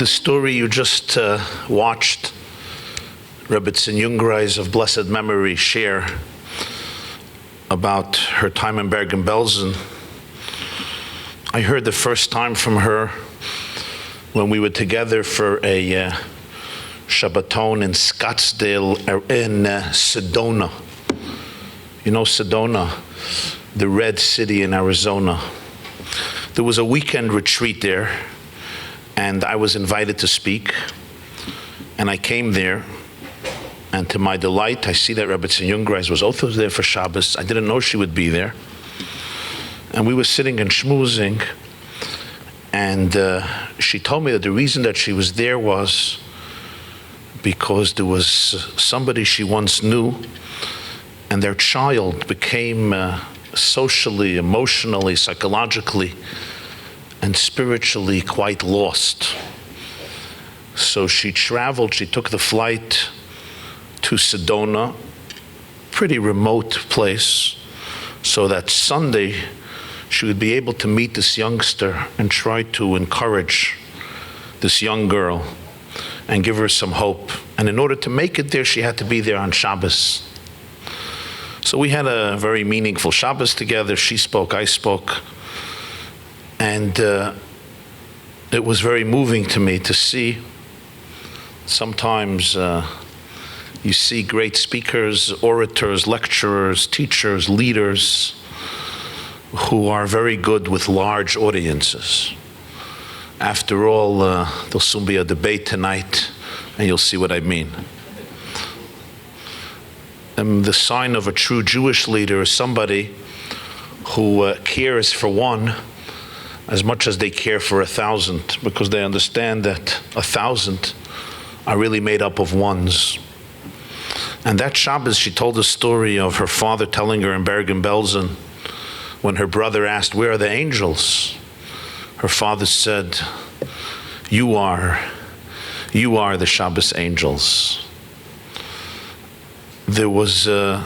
The story you just watched, Rabbi Jacobson of blessed memory, share about her time in Bergen-Belsen. I heard the first time from her when we were together for a Shabbaton in Scottsdale, in Sedona. You know Sedona, the red city in Arizona. There was a weekend retreat there, and I was invited to speak. And I came there, and to my delight, I see that Rabbi Jacobson was also there for Shabbos. I didn't know she would be there. And we were sitting and schmoozing, and she told me that the reason that she was there was because there was somebody she once knew, and their child became socially, emotionally, psychologically, and spiritually quite lost. So she traveled, she took the flight to Sedona, pretty remote place, so that Sunday she would be able to meet this youngster and try to encourage this young girl and give her some hope. And in order to make it there, she had to be there on Shabbos. So we had a very meaningful Shabbos together. She spoke, I spoke. And it was very moving to me to see. Sometimes you see great speakers, orators, lecturers, teachers, leaders who are very good with large audiences. After all, there'll soon be a debate tonight, and you'll see what I mean. The sign of a true Jewish leader is somebody who cares for one as much as they care for 1,000, because they understand that 1,000 are really made up of ones. And that Shabbos, she told the story of her father telling her in Bergen-Belsen, when her brother asked, "Where are the angels?" Her father said, you are the Shabbos angels." There was a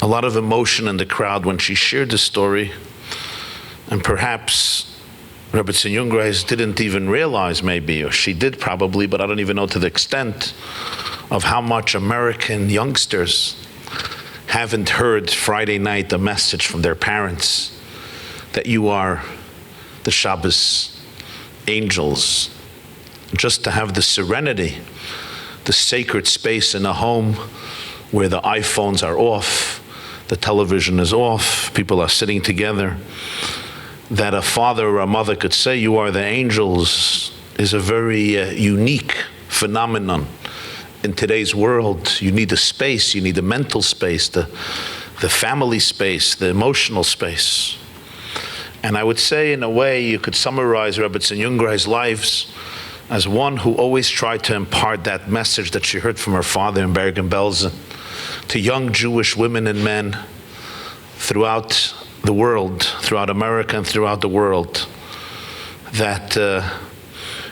lot of emotion in the crowd when she shared the story, and perhaps Rabbi Jacobson didn't even realize, maybe, or she did probably, but I don't even know to the extent of how much American youngsters haven't heard Friday night a message from their parents that you are the Shabbos angels. Just to have the serenity, the sacred space in a home where the iPhones are off, the television is off, people are sitting together, that a father or a mother could say, "You are the angels," is a very unique phenomenon. In today's world, you need a space, you need a mental space, the family space, the emotional space. And I would say, in a way, you could summarize Rabbi Jacobson's lives as one who always tried to impart that message that she heard from her father in Bergen-Belsen to young Jewish women and men throughout the world, throughout America and throughout the world, that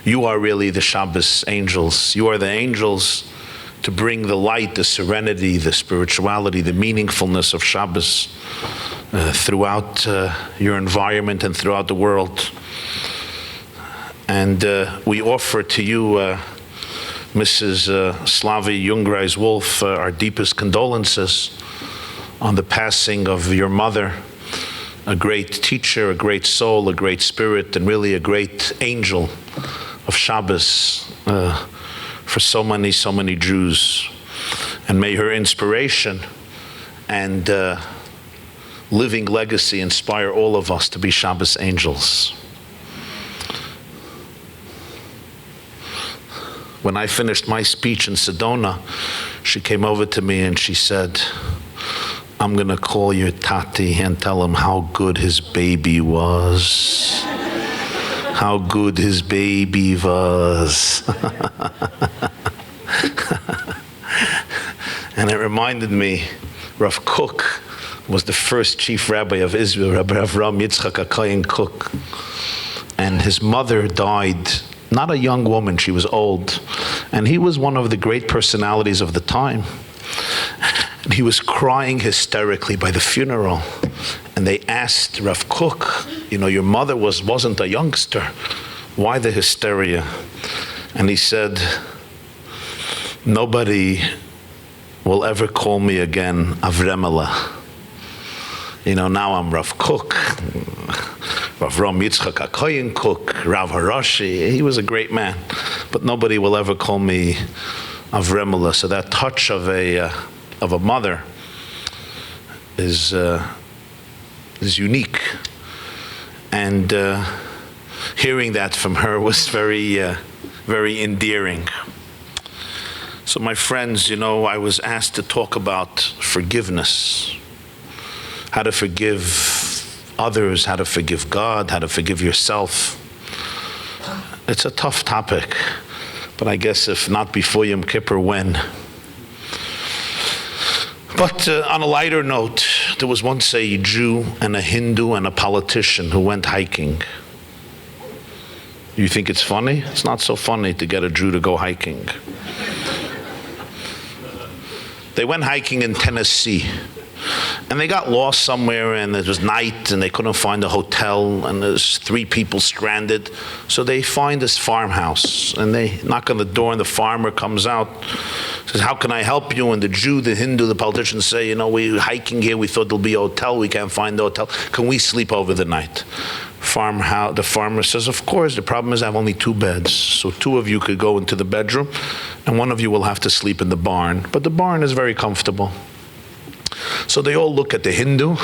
you are really the Shabbos angels. You are the angels to bring the light, the serenity, the spirituality, the meaningfulness of Shabbos throughout your environment and throughout the world. And we offer to you, Mrs. Slavi Jungreis-Wolf, our deepest condolences on the passing of your mother, a great teacher, a great soul, a great spirit, and really a great angel of Shabbos for so many Jews. And may her inspiration and living legacy inspire all of us to be Shabbos angels. When I finished my speech in Sedona, she came over to me and she said, "I'm going to call your Tati and tell him how good his baby was." How good his baby was. And it reminded me, Rav Kook was the first chief rabbi of Israel, Rabbi Avram Yitzchak HaKohen Kook. And his mother died, not a young woman, she was old. And he was one of the great personalities of the time. And he was crying hysterically by the funeral. And they asked Rav Kook, your mother wasn't a youngster. Why the hysteria? And he said, nobody will ever call me again Avremela. Now I'm Rav Kook, Rav Ram Yitzchak HaKoyen Kook, Rav Harashi. He was a great man, but nobody will ever call me Avremela. So that touch of a mother is unique, and hearing that from her was very endearing. So my friends, I was asked to talk about forgiveness, how to forgive others, how to forgive God, how to forgive yourself. It's a tough topic, but I guess if not before Yom Kippur, when? But on a lighter note, there was once a Jew and a Hindu and a politician who went hiking. You think it's funny? It's not so funny to get a Jew to go hiking. They went hiking in Tennessee, and they got lost somewhere, and it was night, and they couldn't find a hotel, and there's 3 people stranded. So they find this farmhouse, and they knock on the door, and the farmer comes out, says, how can I help you? And the Jew, the Hindu, the politician say, we're hiking here, we thought there'll be a hotel, we can't find the hotel. Can we sleep over the night? The farmer says, of course, the problem is I have only 2 beds. So 2 of you could go into the bedroom, and 1 of you will have to sleep in the barn. But the barn is very comfortable. So they all look at the Hindu,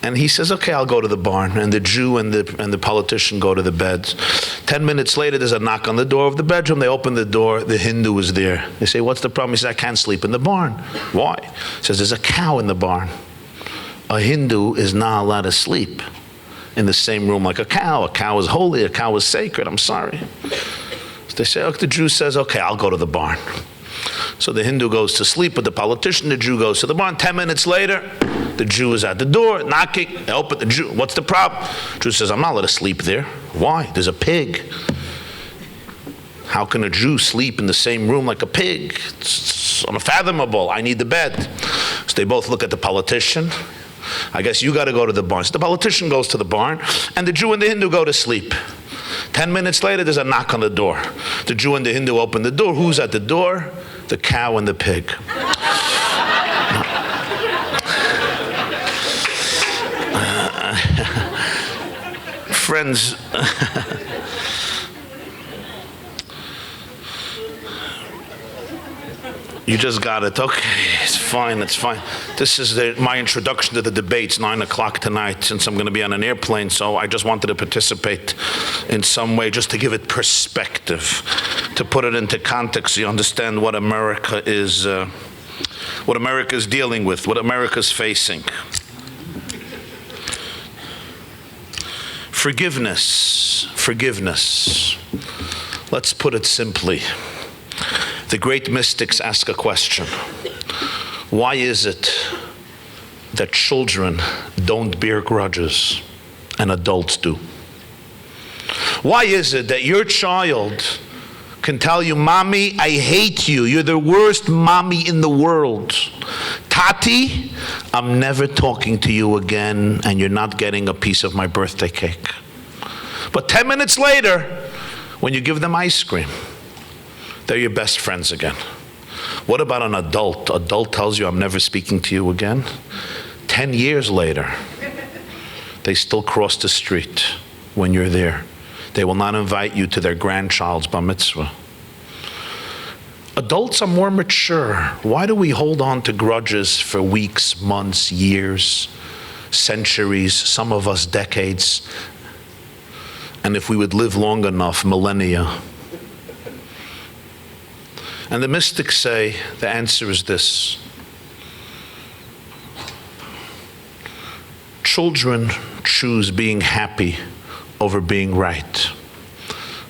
and he says, okay, I'll go to the barn. And the Jew and the politician go to the beds. 10 minutes later, there's a knock on the door of the bedroom. They open the door. The Hindu is there. They say, what's the problem? He says, I can't sleep in the barn. Why? He says, there's a cow in the barn. A Hindu is not allowed to sleep in the same room like a cow. A cow is holy. A cow is sacred. I'm sorry. So they say, okay, the Jew says, okay, I'll go to the barn. So the Hindu goes to sleep with the politician. The Jew goes to the barn. 10 minutes later, the Jew is at the door, knocking. They open the Jew. What's the problem? The Jew says, I'm not allowed to sleep there. Why? There's a pig. How can a Jew sleep in the same room like a pig? It's unfathomable. I need the bed. So they both look at the politician. I guess you got to go to the barn. So the politician goes to the barn, and the Jew and the Hindu go to sleep. 10 minutes later, there's a knock on the door. The Jew and the Hindu open the door. Who's at the door? The cow and the pig. Friends, you just got it. Okay, it's fine. This is my introduction to the debates, 9 o'clock tonight, since I'm going to be on an airplane, so I just wanted to participate in some way, just to give it perspective, to put it into context so you understand what America is dealing with, what America's facing. Forgiveness. Let's put it simply. The great mystics ask a question. Why is it that children don't bear grudges and adults do? Why is it that your child can tell you, Mommy, I hate you. You're the worst mommy in the world. Tati, I'm never talking to you again, and you're not getting a piece of my birthday cake. But 10 minutes later, when you give them ice cream, they're your best friends again. What about an adult? Adult tells you, I'm never speaking to you again. 10 years later, they still cross the street when you're there. They will not invite you to their grandchild's bar mitzvah. Adults are more mature. Why do we hold on to grudges for weeks, months, years, centuries, some of us decades, and if we would live long enough, millennia? And the mystics say the answer is this. Children choose being happy over being right.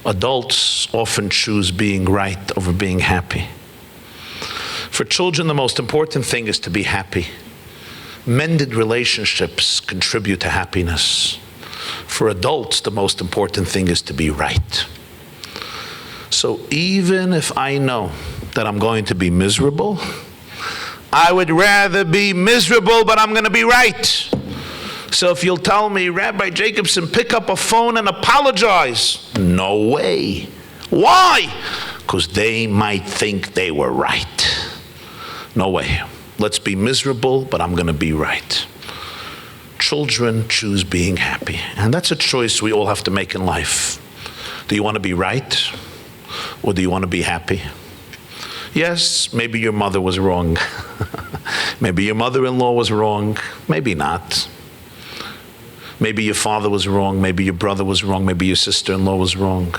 Adults often choose being right over being happy. For children, the most important thing is to be happy. Mended relationships contribute to happiness. For adults, the most important thing is to be right. So even if I know that I'm going to be miserable, I would rather be miserable, but I'm going to be right. So if you'll tell me, Rabbi Jacobson, pick up a phone and apologize. No way. Why? Because they might think they were right. No way. Let's be miserable, but I'm going to be right. Children choose being happy. And that's a choice we all have to make in life. Do you want to be right? Or do you want to be happy? Yes, maybe your mother was wrong. Maybe your mother-in-law was wrong. Maybe not. Maybe your father was wrong. Maybe your brother was wrong. Maybe your sister-in-law was wrong.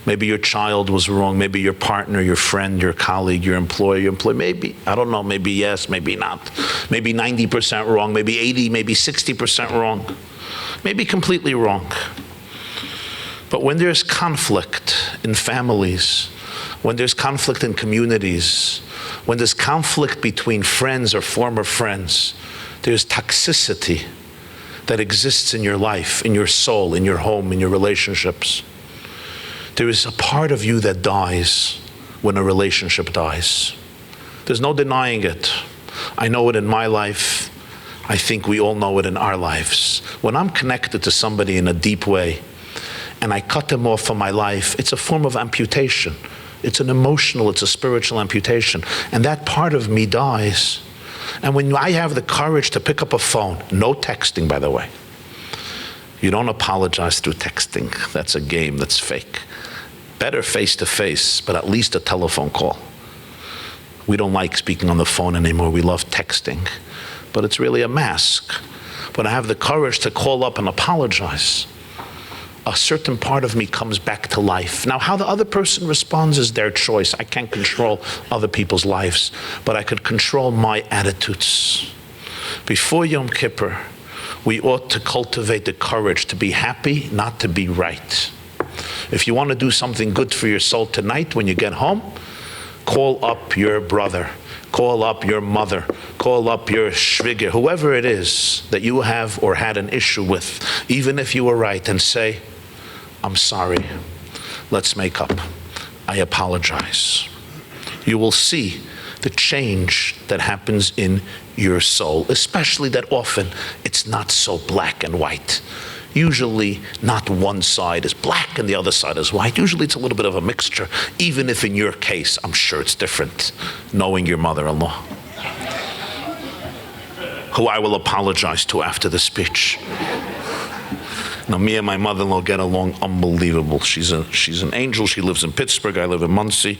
Maybe your child was wrong. Maybe your partner, your friend, your colleague, your employer, maybe, I don't know, maybe yes, maybe not. Maybe 90% wrong, maybe 80, maybe 60% wrong. Maybe completely wrong. But when there's conflict in families, when there's conflict in communities, when there's conflict between friends or former friends, there's toxicity that exists in your life, in your soul, in your home, in your relationships. There is a part of you that dies when a relationship dies. There's no denying it. I know it in my life. I think we all know it in our lives. When I'm connected to somebody in a deep way and I cut them off from my life, it's a form of amputation. It's an emotional, it's a spiritual amputation. And that part of me dies. And when I have the courage to pick up a phone, no texting, by the way. You don't apologize through texting. That's a game, that's fake. Better face-to-face, but at least a telephone call. We don't like speaking on the phone anymore. We love texting. But it's really a mask. When I have the courage to call up and apologize, a certain part of me comes back to life. Now, how the other person responds is their choice. I can't control other people's lives, but I could control my attitudes. Before Yom Kippur, we ought to cultivate the courage to be happy, not to be right. If you want to do something good for your soul tonight when you get home, call up your brother, call up your mother, call up your shviger, whoever it is that you have or had an issue with, even if you were right, and say, I'm sorry, let's make up. I apologize. You will see the change that happens in your soul, especially that often it's not so black and white. Usually not one side is black and the other side is white. Usually it's a little bit of a mixture, even if in your case, I'm sure it's different, knowing your mother-in-law, who I will apologize to after the speech. Now, me and my mother-in-law get along unbelievable. She's an angel. She lives in Pittsburgh. I live in Muncie.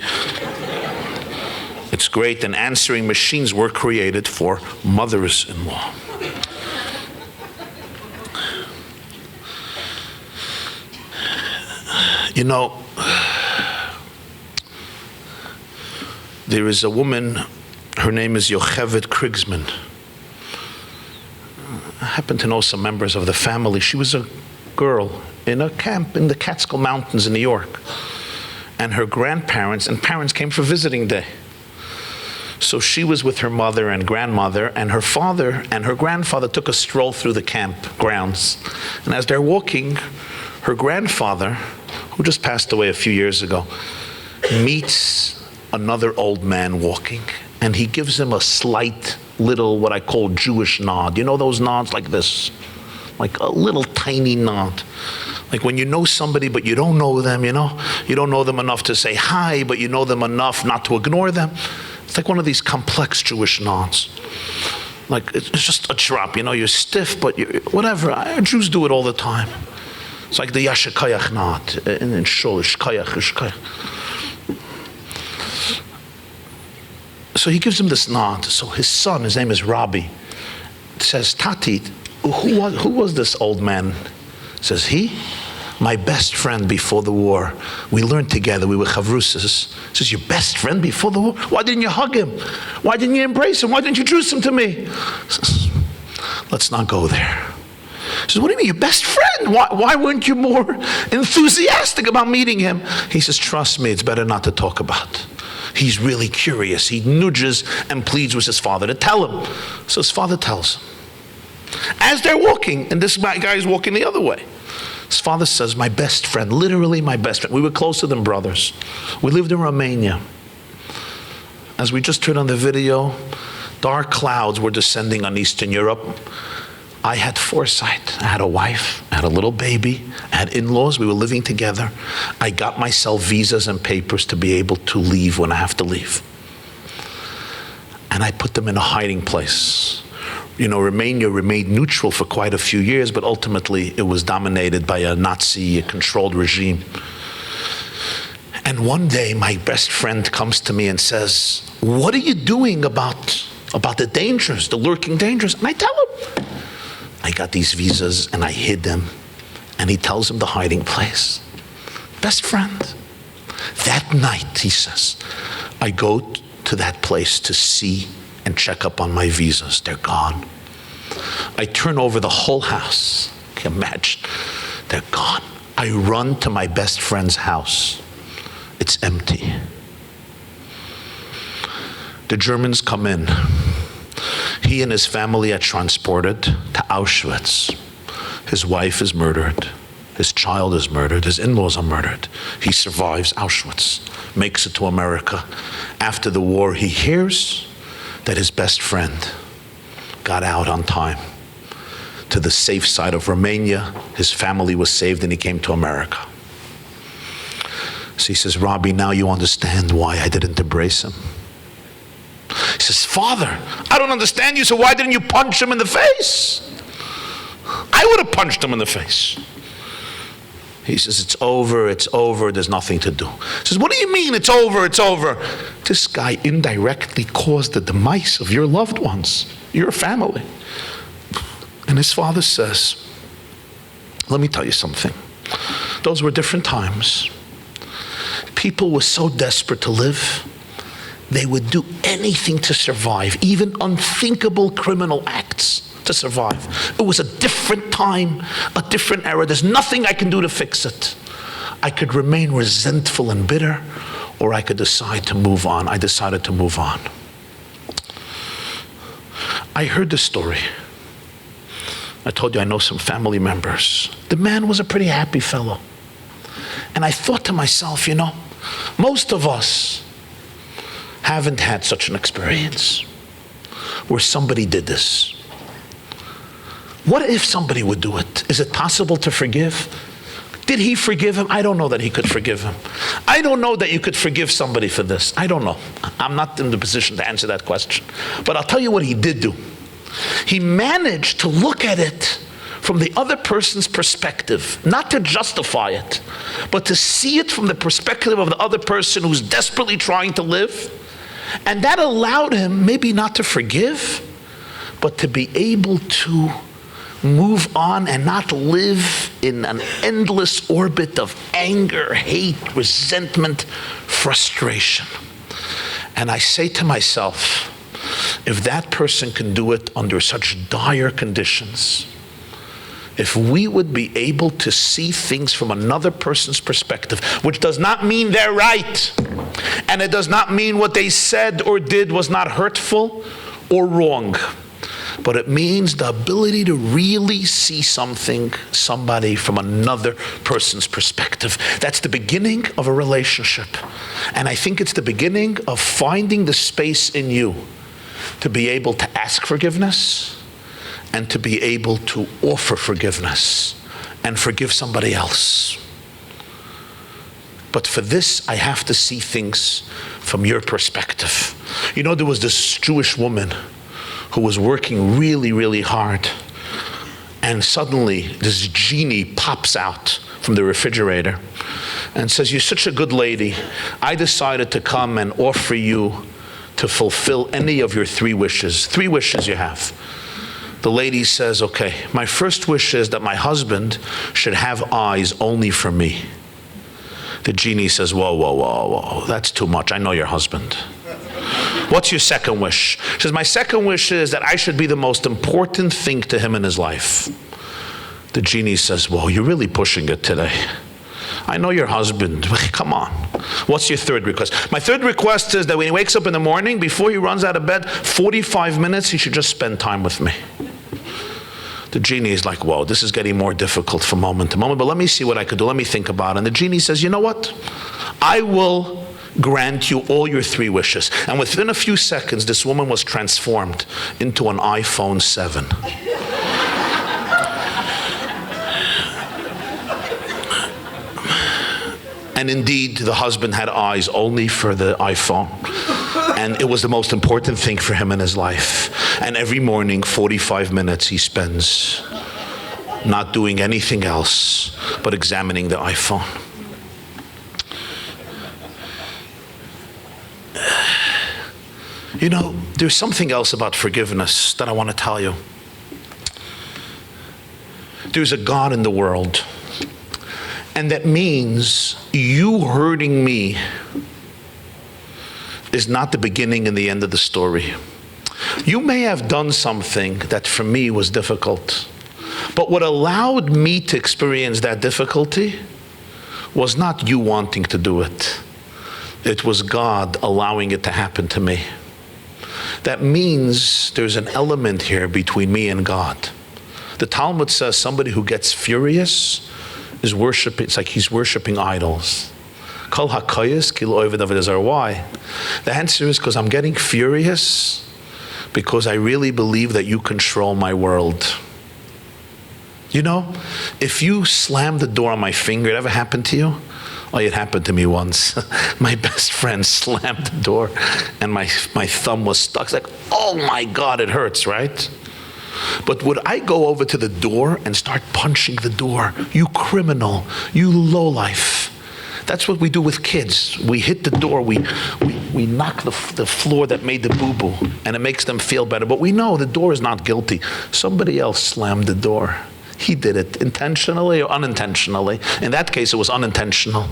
It's great, and answering machines were created for mothers-in-law. You know, there is a woman, her name is Yocheved Krigsman. I happen to know some members of the family. She was a girl in a camp in the Catskill Mountains in New York. And her grandparents and parents came for visiting day. So she was with her mother and grandmother, and her father and her grandfather took a stroll through the camp grounds. And as they're walking, her grandfather, who just passed away a few years ago, meets another old man walking, and he gives him a slight little, what I call Jewish nod. You know those nods like this? Like a little tiny nod. Like when you know somebody but you don't know them, you know? You don't know them enough to say hi, but you know them enough not to ignore them. It's like one of these complex Jewish nods. Like it's just a drop, you know, you're stiff, but whatever. Jews do it all the time. It's like the Yashakayach nod in Shul, Shkayach. So he gives him this nod. So his son, his name is Rabbi, says, Tati, who was this old man? Says he? My best friend before the war. We learned together, we were chavrusas. Says, your best friend before the war? Why didn't you hug him? Why didn't you embrace him? Why didn't you introduce him to me? Says, let's not go there. Says, what do you mean, your best friend? Why weren't you more enthusiastic about meeting him? He says, trust me, it's better not to talk about. He's really curious. He nudges and pleads with his father to tell him. So his father tells him. As they're walking, and this guy is walking the other way, his father says, my best friend, literally my best friend. We were closer than brothers. We lived in Romania. As we just heard on the video, dark clouds were descending on Eastern Europe. I had foresight. I had a wife, I had a little baby, I had in-laws, we were living together. I got myself visas and papers to be able to leave when I have to leave. And I put them in a hiding place. Romania remained neutral for quite a few years, but ultimately it was dominated by a Nazi-controlled regime. And one day my best friend comes to me and says, what are you doing about the dangers, the lurking dangers? And I tell him, I got these visas and I hid them. And he tells him the hiding place. Best friend. That night, he says, I go to that place to see and check up on my visas. They're gone. I turn over the whole house. Can you imagine? They're gone. I run to my best friend's house. It's empty. The Germans come in. He and his family are transported to Auschwitz. His wife is murdered. His child is murdered. His in-laws are murdered. He survives Auschwitz, makes it to America. After the war, he hears that his best friend got out on time to the safe side of Romania. His family was saved and he came to America. So he says, Rabbi, now you understand why I didn't embrace him. He says, Father, I don't understand you, so why didn't you punch him in the face? I would have punched him in the face. He says, it's over, there's nothing to do. He says, what do you mean it's over? This guy indirectly caused the demise of your loved ones, your family. And his father says, let me tell you something. Those were different times. People were so desperate to live, they would do anything to survive, even unthinkable criminal acts to survive. It was a different time, a different era. There's nothing I can do to fix it. I could remain resentful and bitter, or I could decide to move on. I decided to move on. I heard this story. I told you I know some family members. The man was a pretty happy fellow. And I thought to myself, most of us haven't had such an experience where somebody did this. What if somebody would do it? Is it possible to forgive? Did he forgive him? I don't know that he could forgive him. I don't know that you could forgive somebody for this. I don't know. I'm not in the position to answer that question. But I'll tell you what he did do. He managed to look at it from the other person's perspective, not to justify it, but to see it from the perspective of the other person who's desperately trying to live. And that allowed him maybe not to forgive, but to be able to move on and not live in an endless orbit of anger, hate, resentment, frustration. And I say to myself, if that person can do it under such dire conditions, if we would be able to see things from another person's perspective, which does not mean they're right, and it does not mean what they said or did was not hurtful or wrong, but it means the ability to really see somebody from another person's perspective. That's the beginning of a relationship. And I think it's the beginning of finding the space in you to be able to ask forgiveness and to be able to offer forgiveness and forgive somebody else. But for this, I have to see things from your perspective. There was this Jewish woman who was working really, really hard. And suddenly, this genie pops out from the refrigerator and says, you're such a good lady. I decided to come and offer you to fulfill any of your 3 wishes. 3 wishes you have. The lady says, okay, my first wish is that my husband should have eyes only for me. The genie says, whoa, that's too much. I know your husband. What's your second wish? She says, my second wish is that I should be the most important thing to him in his life. The genie says, whoa, you're really pushing it today. I know your husband. Come on. What's your third request? My third request is that when he wakes up in the morning, before he runs out of bed, 45 minutes, he should just spend time with me. The genie is like, whoa, this is getting more difficult from moment to moment, but let me see what I could do. Let me think about it. And the genie says, you know what? I will grant you all your 3 wishes. And within a few seconds, this woman was transformed into an iPhone 7. And indeed, the husband had eyes only for the iPhone. And it was the most important thing for him in his life. And every morning, 45 minutes he spends not doing anything else but examining the iPhone. You know, there's something else about forgiveness that I want to tell you. There's a God in the world. And that means you hurting me is not the beginning and the end of the story. You may have done something that for me was difficult, but what allowed me to experience that difficulty was not you wanting to do it. It was God allowing it to happen to me. That means there's an element here between me and God. The Talmud says somebody who gets furious is worshiping, it's like he's worshiping idols. Kol hakoyes kilo oved avodah zarah. Why? The answer is because I'm getting furious because I really believe that you control my world. You know, if you slam the door on my finger, it ever happened to you? Oh, it happened to me once. My best friend slammed the door and my thumb was stuck. It's like, oh my God, it hurts, right? But would I go over to the door and start punching the door? You criminal, you lowlife. That's what we do with kids. We hit the door, we knock the floor that made the boo-boo, and it makes them feel better. But we know the door is not guilty. Somebody else slammed the door. He did it intentionally or unintentionally. In that case, it was unintentional.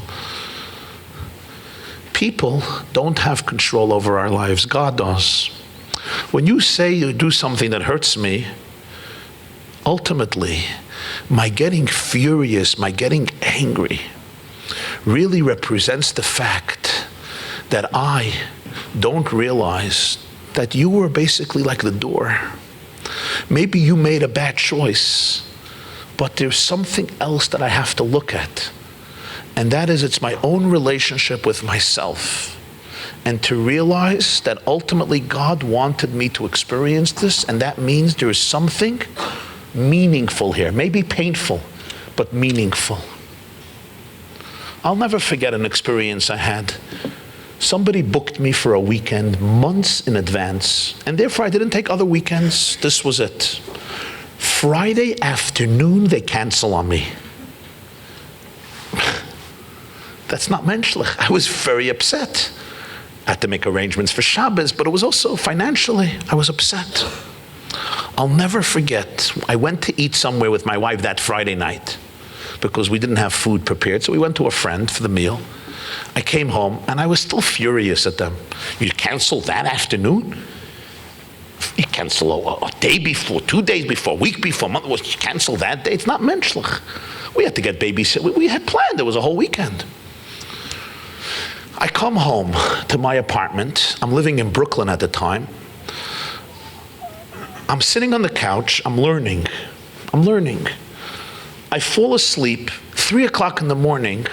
People don't have control over our lives. God does. When you say you do something that hurts me, ultimately, my getting furious, my getting angry, really represents the fact that I don't realize that you were basically like the door. Maybe you made a bad choice, but there's something else that I have to look at. And that is, it's my own relationship with myself. And to realize that ultimately God wanted me to experience this, and that means there is something meaningful here. Maybe painful, but meaningful. I'll never forget an experience I had. Somebody booked me for a weekend months in advance, and therefore I didn't take other weekends. This was it. Friday afternoon, they cancel on me. That's not menschlich. I was very upset. I had to make arrangements for Shabbos, but it was also financially, I was upset. I'll never forget, I went to eat somewhere with my wife that Friday night because we didn't have food prepared, so we went to a friend for the meal. I came home and I was still furious at them. You cancel that afternoon? You cancel a day before, 2 days before, a week before, month. You cancel that day? It's not menschlich. We had to get babysit. We had planned. It was a whole weekend. I come home to my apartment. I'm living in Brooklyn at the time. I'm sitting on the couch. I'm learning. I fall asleep. 3 o'clock in the morning.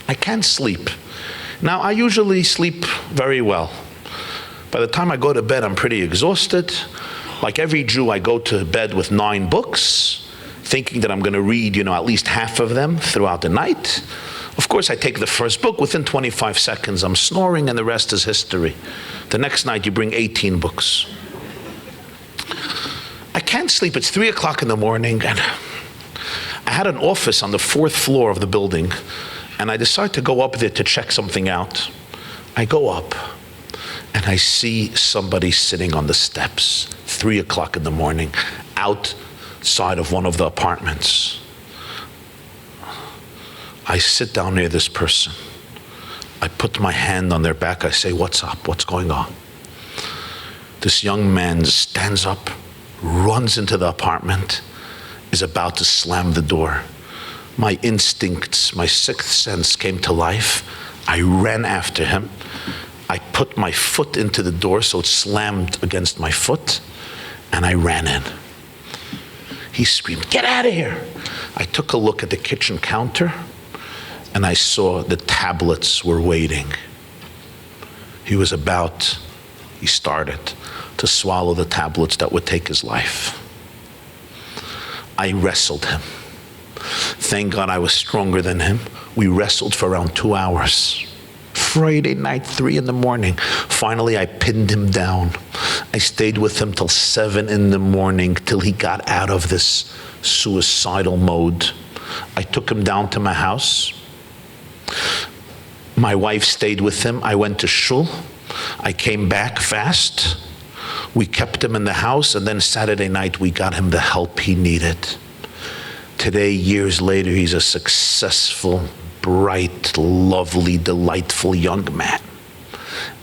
I can't sleep. Now, I usually sleep very well. By the time I go to bed, I'm pretty exhausted. Like every Jew, I go to bed with 9 books, thinking that I'm going to read, at least half of them throughout the night. Of course, I take the first book. Within 25 seconds, I'm snoring, and the rest is history. The next night, you bring 18 books. I can't sleep. It's 3 o'clock in the morning, and I had an office on the 4th floor of the building, and I decide to go up there to check something out. I go up, and I see somebody sitting on the steps, 3 o'clock in the morning, outside of one of the apartments. I sit down near this person. I put my hand on their back. I say, "What's up? What's going on?" This young man stands up, runs into the apartment, is about to slam the door. My instincts, my 6th sense came to life. I ran after him. I put my foot into the door so it slammed against my foot, and I ran in. He screamed, "Get out of here!" I took a look at the kitchen counter, and I saw the tablets were waiting. He started to swallow the tablets that would take his life. I wrestled him. Thank God I was stronger than him. We wrestled for around 2 hours. Friday night, 3 a.m. Finally, I pinned him down. I stayed with him till 7 a.m, till he got out of this suicidal mode. I took him down to my house. My wife stayed with him. I went to shul. I came back fast. We kept him in the house, and then Saturday night we got him the help he needed. Today, years later, he's a successful, bright, lovely, delightful young man.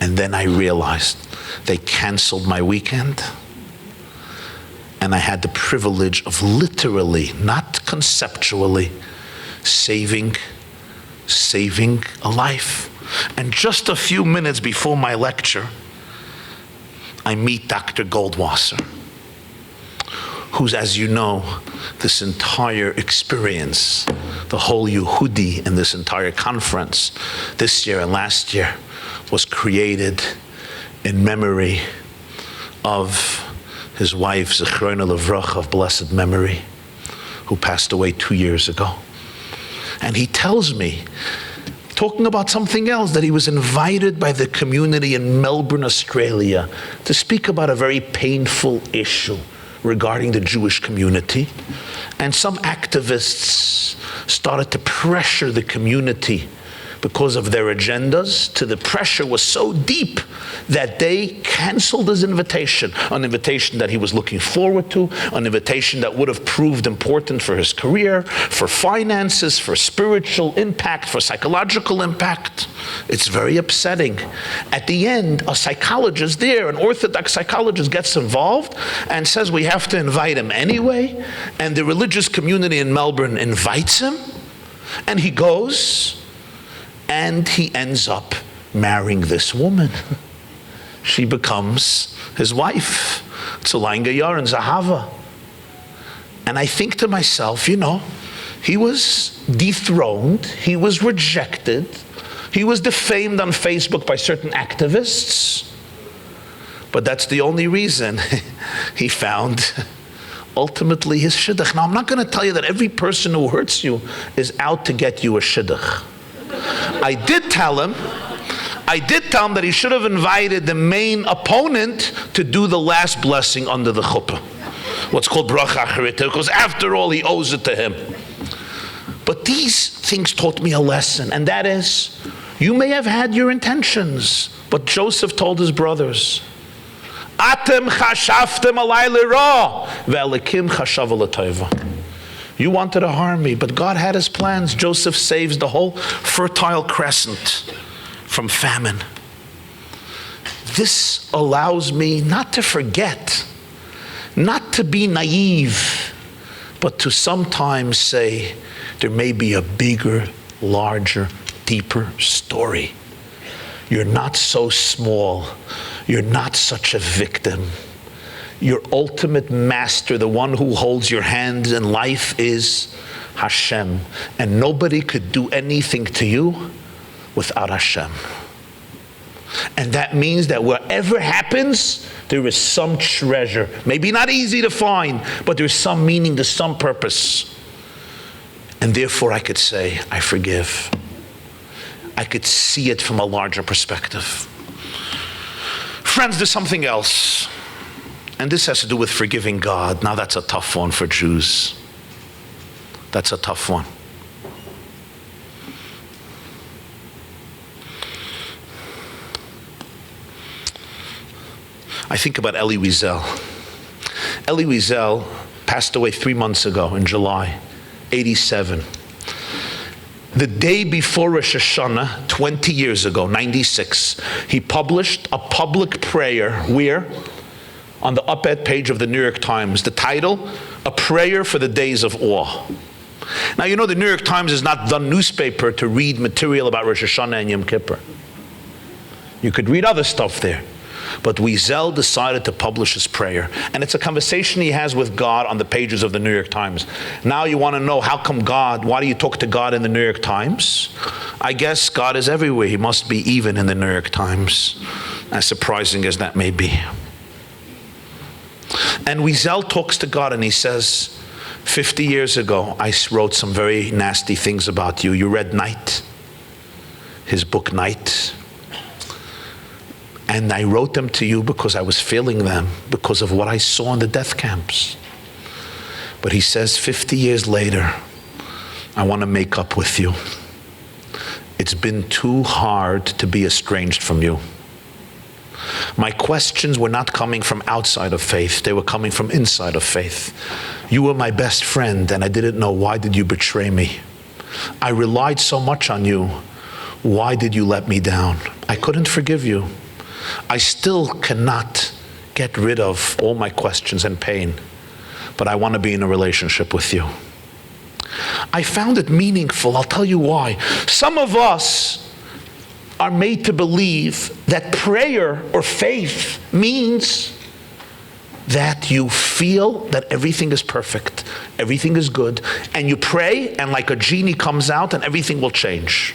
And then I realized they canceled my weekend, and I had the privilege of literally, not conceptually, saving a life. And just a few minutes before my lecture, I meet Dr. Goldwasser, who's, as you know, this entire experience, the whole YEHUDI in this entire conference, this year and last year, was created in memory of his wife, Zechrona Levracha, of blessed memory, who passed away 2 years ago. And he tells me, talking about something else, that he was invited by the community in Melbourne, Australia, to speak about a very painful issue regarding the Jewish community. And some activists started to pressure the community because of their agendas. The pressure was so deep that they canceled his invitation, an invitation that he was looking forward to, an invitation that would have proved important for his career, for finances, for spiritual impact, for psychological impact. It's very upsetting. At the end, a psychologist there, an Orthodox psychologist, gets involved and says we have to invite him anyway, and the religious community in Melbourne invites him, and he goes, and he ends up marrying this woman. She becomes his wife. Tzulain Gayar and Zahava. And I think to myself, he was dethroned, he was rejected, he was defamed on Facebook by certain activists, but that's the only reason he found ultimately his shidduch. Now, I'm not going to tell you that every person who hurts you is out to get you a shidduch. I did tell him that he should have invited the main opponent to do the last blessing under the chuppah, what's called bracha acharita, because after all, he owes it to him. But these things taught me a lesson, and that is, you may have had your intentions, but Joseph told his brothers, Atem chashaftem alay lira, ve'elikim chashav l'tova. You wanted to harm me, but God had his plans. Joseph saves the whole Fertile Crescent from famine. This allows me not to forget, not to be naive, but to sometimes say there may be a bigger, larger, deeper story. You're not so small. You're not such a victim. Your ultimate master, the one who holds your hand in life, is Hashem. And nobody could do anything to you without Hashem. And that means that wherever happens, there is some treasure. Maybe not easy to find, but there's some meaning, there's some purpose. And therefore I could say, I forgive. I could see it from a larger perspective. Friends, there's something else. And this has to do with forgiving God. Now that's a tough one for Jews. That's a tough one. I think about Elie Wiesel. Elie Wiesel passed away 3 months ago in July, 87. The day before Rosh Hashanah, 20 years ago, 96, he published a public prayer where? On the up-ed page of the New York Times, the title, A Prayer for the Days of Awe. Now, you know the New York Times is not the newspaper to read material about Rosh Hashanah and Yom Kippur. You could read other stuff there. But Wiesel decided to publish his prayer. And it's a conversation he has with God on the pages of the New York Times. Now you want to know, how come God, why do you talk to God in the New York Times? I guess God is everywhere. He must be even in the New York Times, as surprising as that may be. And Wiesel talks to God and he says, 50 years ago, I wrote some very nasty things about you. You read Night, his book Night. And I wrote them to you because I was feeling them, because of what I saw in the death camps. But he says, 50 years later, I want to make up with you. It's been too hard to be estranged from you. My questions were not coming from outside of faith. They were coming from inside of faith. You were my best friend, and I didn't know, why did you betray me? I relied so much on you. Why did you let me down? I couldn't forgive you. I still cannot get rid of all my questions and pain, but I want to be in a relationship with you. I found it meaningful. I'll tell you why. Some of us are made to believe that prayer or faith means that you feel that everything is perfect, everything is good, and you pray, and like a genie comes out and everything will change.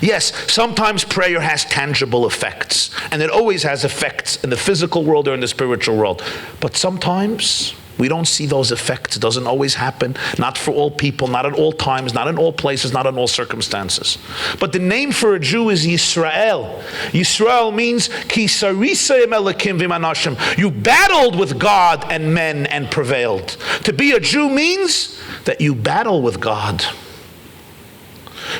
Yes, sometimes prayer has tangible effects, and it always has effects in the physical world or in the spiritual world. But sometimes we don't see those effects. It doesn't always happen, not for all people, not at all times, not in all places, not in all circumstances. But the name for a Jew is Yisrael. Yisrael means Ki sarisayim elokim v'manashim. You battled with God and men and prevailed. To be a Jew means that you battle with God.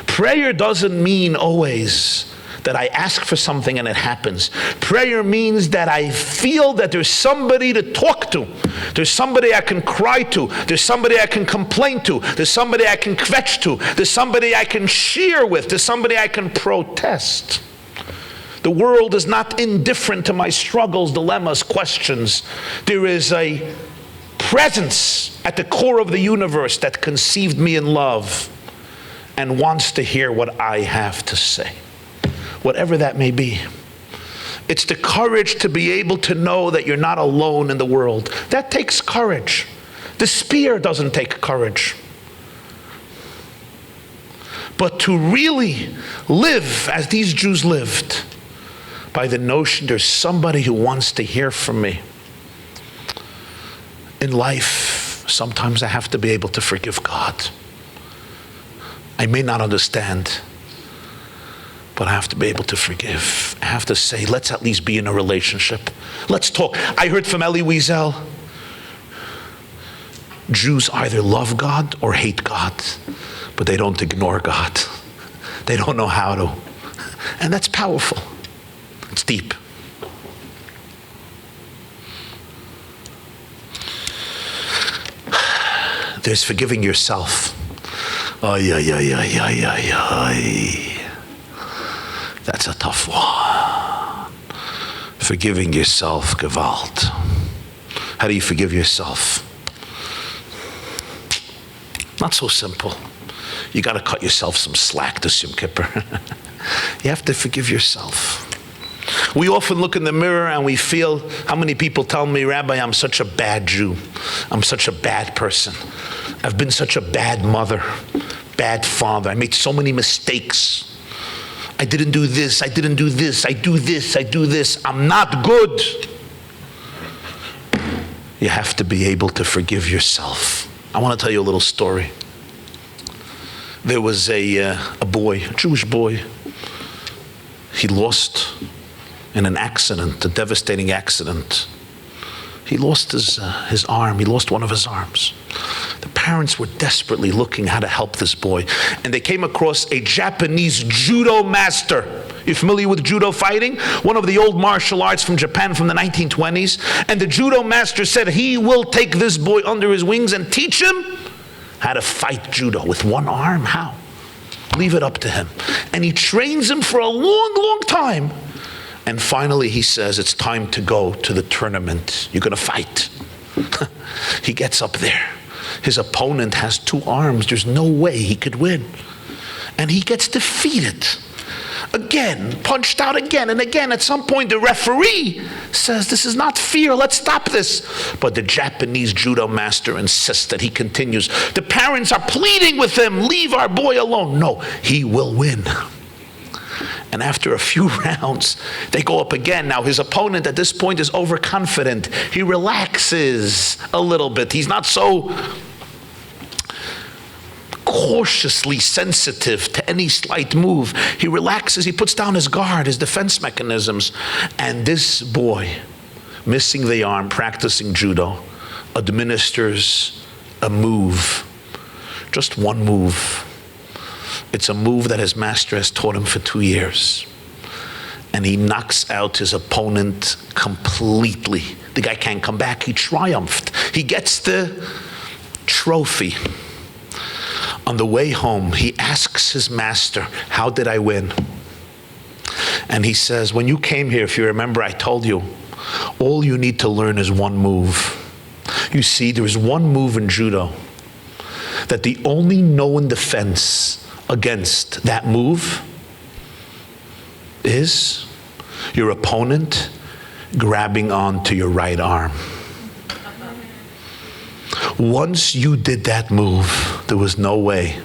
Prayer doesn't mean always that I ask for something and it happens. Prayer means that I feel that there's somebody to talk to. There's somebody I can cry to. There's somebody I can complain to. There's somebody I can kvetch to. There's somebody I can share with. There's somebody I can protest. The world is not indifferent to my struggles, dilemmas, questions. There is a presence at the core of the universe that conceived me in love and wants to hear what I have to say, whatever that may be. It's the courage to be able to know that you're not alone in the world. That takes courage. Despair doesn't take courage. But to really live as these Jews lived, by the notion there's somebody who wants to hear from me. In life, sometimes I have to be able to forgive God. I may not understand, but I have to be able to forgive. I have to say, let's at least be in a relationship. Let's talk. I heard from Elie Wiesel, Jews either love God or hate God, but they don't ignore God. They don't know how to. And that's powerful. It's deep. There's forgiving yourself. That's a tough one. Forgiving yourself, Gewalt. How do you forgive yourself? Not so simple. You got to cut yourself some slack to Yom Kippur. You have to forgive yourself. We often look in the mirror and we feel, how many people tell me, Rabbi, I'm such a bad Jew. I'm such a bad person. I've been such a bad mother, bad father. I made so many mistakes. I didn't do this, I didn't do this, I do this, I do this. I'm not good. You have to be able to forgive yourself. I want to tell you a little story. There was a boy, a Jewish boy. He lost in an accident, a devastating accident. He lost his arm. He lost one of his arms. The parents were desperately looking how to help this boy. And they came across a Japanese judo master. You familiar with judo fighting? One of the old martial arts from Japan from the 1920s. And the judo master said he will take this boy under his wings and teach him how to fight judo with one arm. How? Leave it up to him. And he trains him for a long, long time. And finally he says, it's time to go to the tournament. You're going to fight. He gets up there. His opponent has two arms. There's no way he could win. And he gets defeated. Again, punched out again and again. At some point the referee says, this is not fair, let's stop this. But the Japanese judo master insists that he continues. The parents are pleading with him, leave our boy alone. No, he will win. And after a few rounds, they go up again. Now his opponent at this point is overconfident. He relaxes a little bit. He's not so cautiously sensitive to any slight move. He relaxes, he puts down his guard, his defense mechanisms. And this boy, missing the arm, practicing judo, administers a move. Just one move. It's a move that his master has taught him for 2 years. And he knocks out his opponent completely. The guy can't come back. He triumphed. He gets the trophy. On the way home, he asks his master, how did I win? And he says, when you came here, if you remember, I told you, all you need to learn is one move. You see, there is one move in judo that the only known defense against that move is your opponent grabbing onto your right arm. Once you did that move, there was no way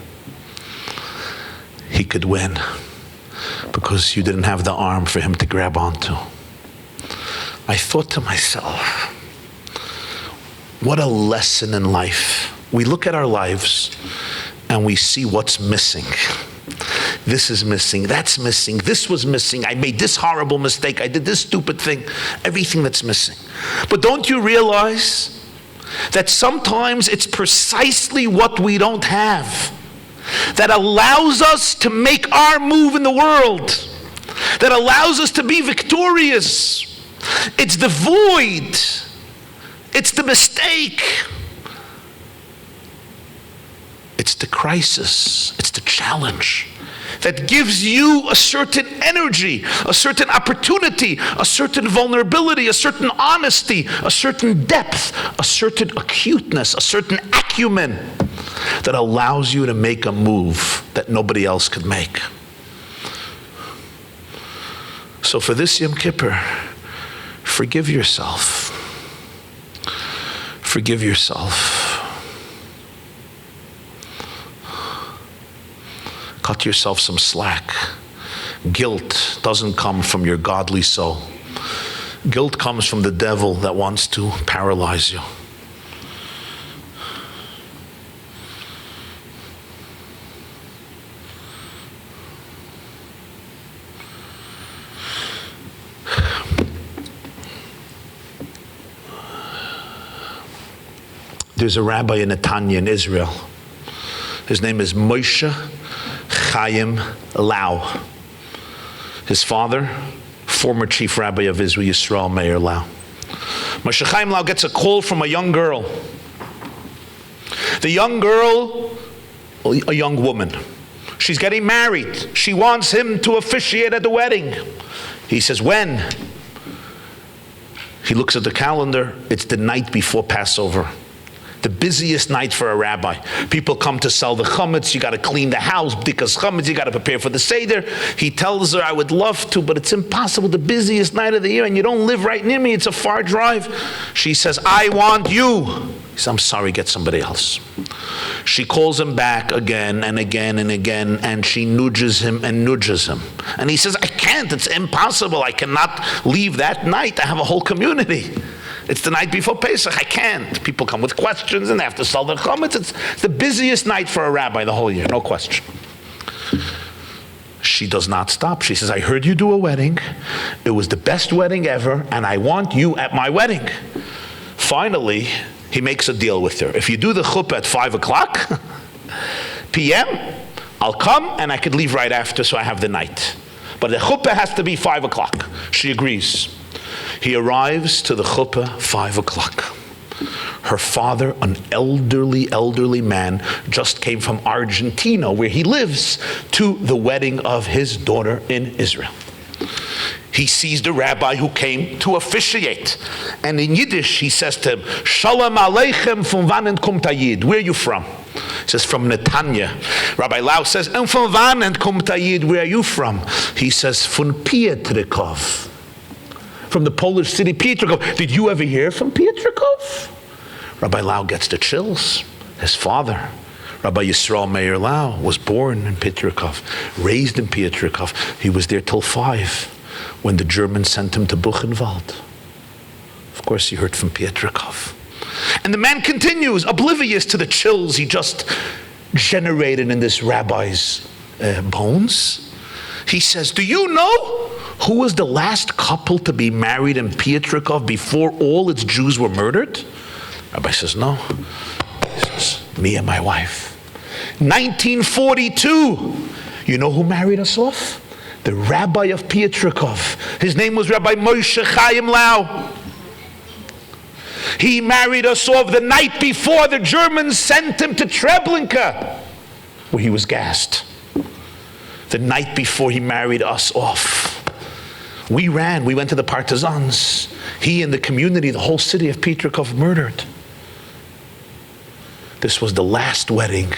he could win because you didn't have the arm for him to grab onto. I thought to myself, what a lesson in life. We look at our lives and we see what's missing. This is missing, that's missing, this was missing, I made this horrible mistake, I did this stupid thing, everything that's missing. But don't you realize that sometimes it's precisely what we don't have that allows us to make our move in the world, that allows us to be victorious? It's the void, it's the mistake, it's the crisis, it's the challenge that gives you a certain energy, a certain opportunity, a certain vulnerability, a certain honesty, a certain depth, a certain acuteness, a certain acumen that allows you to make a move that nobody else could make. So for this Yom Kippur, forgive yourself. Forgive yourself. Cut yourself some slack. Guilt doesn't come from your godly soul. Guilt comes from the devil that wants to paralyze you. There's a rabbi in Netanya in Israel. His name is Moshe Chaim Lau. His father, former chief rabbi of Israel, Yisrael Meir Lau. Moshe Chaim Lau gets a call from a young girl. The young girl, a young woman, she's getting married. She wants him to officiate at the wedding. He says, when? He looks at the calendar. It's the night before Passover. The busiest night for a rabbi. People come to sell the chametz. You got to clean the house because chametz. You got to prepare for the seder. He tells her, "I would love to, but it's impossible. The busiest night of the year, and you don't live right near me. It's a far drive." She says, "I want you." He says, "I'm sorry. Get somebody else." She calls him back again and again and again, and she nudges him and nudges him. And he says, "I can't. It's impossible. I cannot leave that night. I have a whole community. It's the night before Pesach. I can't." People come with questions and they have to sell their chametz. It's the busiest night for a rabbi the whole year, no question. She does not stop. She says, "I heard you do a wedding. It was the best wedding ever, and I want you at my wedding." Finally, he makes a deal with her. If you do the chuppah at 5 o'clock p.m., I'll come and I could leave right after so I have the night. But the chuppah has to be 5 o'clock. She agrees. He arrives to the chuppah 5 o'clock. Her father, an elderly man, just came from Argentina, where he lives, to the wedding of his daughter in Israel. He sees the rabbi who came to officiate. And in Yiddish, he says to him, "Shalom Aleichem, von wannen kommt Yid?" Where are you from? He says, "From Netanya." Rabbi Lau says, "And von wannen kommt Yid? Where are you from?" He says, "Von Pietrkov." From the Polish city Pietrkov. Did you ever hear from Pietrkov? Rabbi Lau gets the chills. His father, Rabbi Yisrael Meir Lau, was born in Pietrkov, raised in Pietrkov. He was there till 5 when the Germans sent him to Buchenwald. Of course, he heard from Pietrkov. And the man continues, oblivious to the chills he just generated in this rabbi's bones. He says, do you know who was the last couple to be married in Pietrikov before all its Jews were murdered? Rabbi says, no. He says, me and my wife. 1942. You know who married us off? The rabbi of Pietrikov. His name was Rabbi Moshe Chaim Lau. He married us off the night before the Germans sent him to Treblinka, where he was gassed. The night before he married us off. We went to the partisans. He and the community, the whole city of Pietrikov murdered. This was the last wedding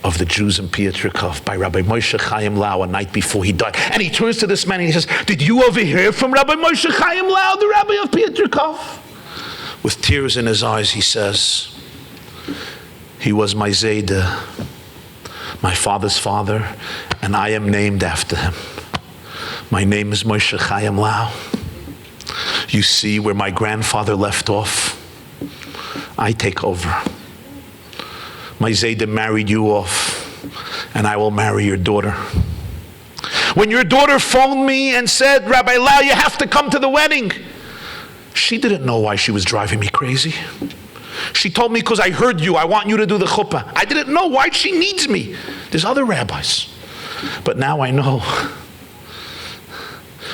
of the Jews in Pietrikov by Rabbi Moshe Chaim Lau a night before he died. And he turns to this man and he says, did you overhear from Rabbi Moshe Chaim Lau, the rabbi of Pietrikov? With tears in his eyes, he says, he was my Zayda, my father's father, and I am named after him. My name is Moshe Chaim Lau. You see where my grandfather left off? I take over. My Zayda married you off, and I will marry your daughter. When your daughter phoned me and said, Rabbi Lau, you have to come to the wedding, she didn't know why she was driving me crazy. She told me, because I heard you, I want you to do the chuppah. I didn't know why she needs me. There's other rabbis. But now I know.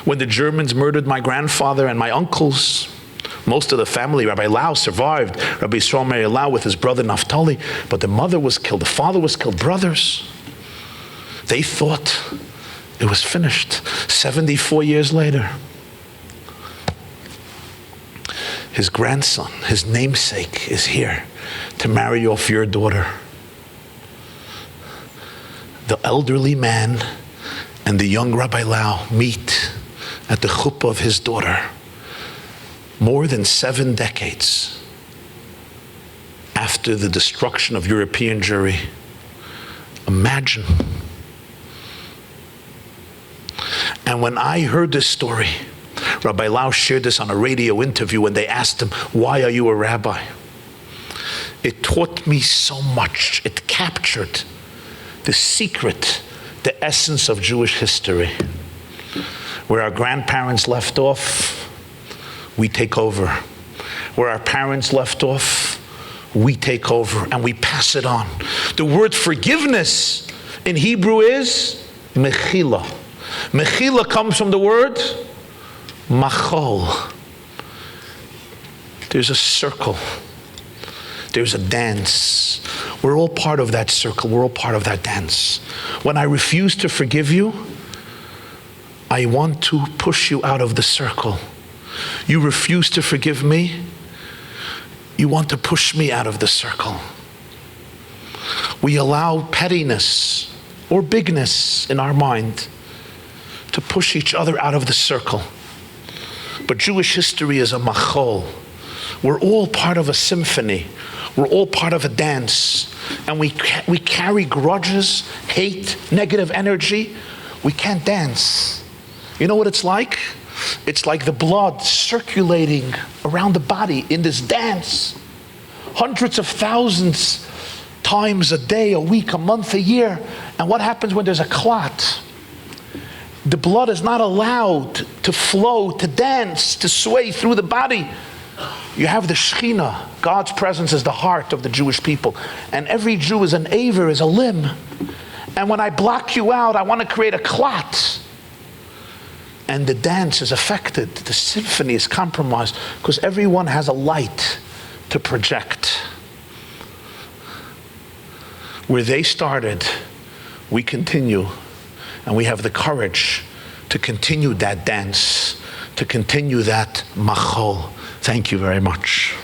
When the Germans murdered my grandfather and my uncles, most of the family, Rabbi Lau survived, Rabbi Yisrael Meir Lau with his brother Naphtali, but the mother was killed, the father was killed, brothers. They thought it was finished. 74 years later, his grandson, his namesake, is here to marry off your daughter. The elderly man and the young Rabbi Lau meet at the chuppah of his daughter more than 7 decades after the destruction of European Jewry. Imagine. And when I heard this story, Rabbi Lau shared this on a radio interview when they asked him, why are you a rabbi? It taught me so much. It captured the secret, the essence of Jewish history. Where our grandparents left off, we take over. Where our parents left off, we take over and we pass it on. The word forgiveness in Hebrew is mechila. Mechila comes from the word machol. There's a circle. There's a dance. We're all part of that circle. We're all part of that dance. When I refuse to forgive you, I want to push you out of the circle. You refuse to forgive me, you want to push me out of the circle. We allow pettiness or bigness in our mind to push each other out of the circle. But Jewish history is a machol. We're all part of a symphony. We're all part of a dance. And we carry grudges, hate, negative energy. We can't dance. You know what it's like? It's like the blood circulating around the body in this dance. Hundreds of thousands times a day, a week, a month, a year. And what happens when there's a clot? The blood is not allowed to flow, to dance, to sway through the body. You have the Shekhinah. God's presence is the heart of the Jewish people. And every Jew is an aver, is a limb. And when I block you out, I want to create a clot. And the dance is affected. The symphony is compromised because everyone has a light to project. Where they started, we continue. And we have the courage to continue that dance, to continue that machol. Thank you very much.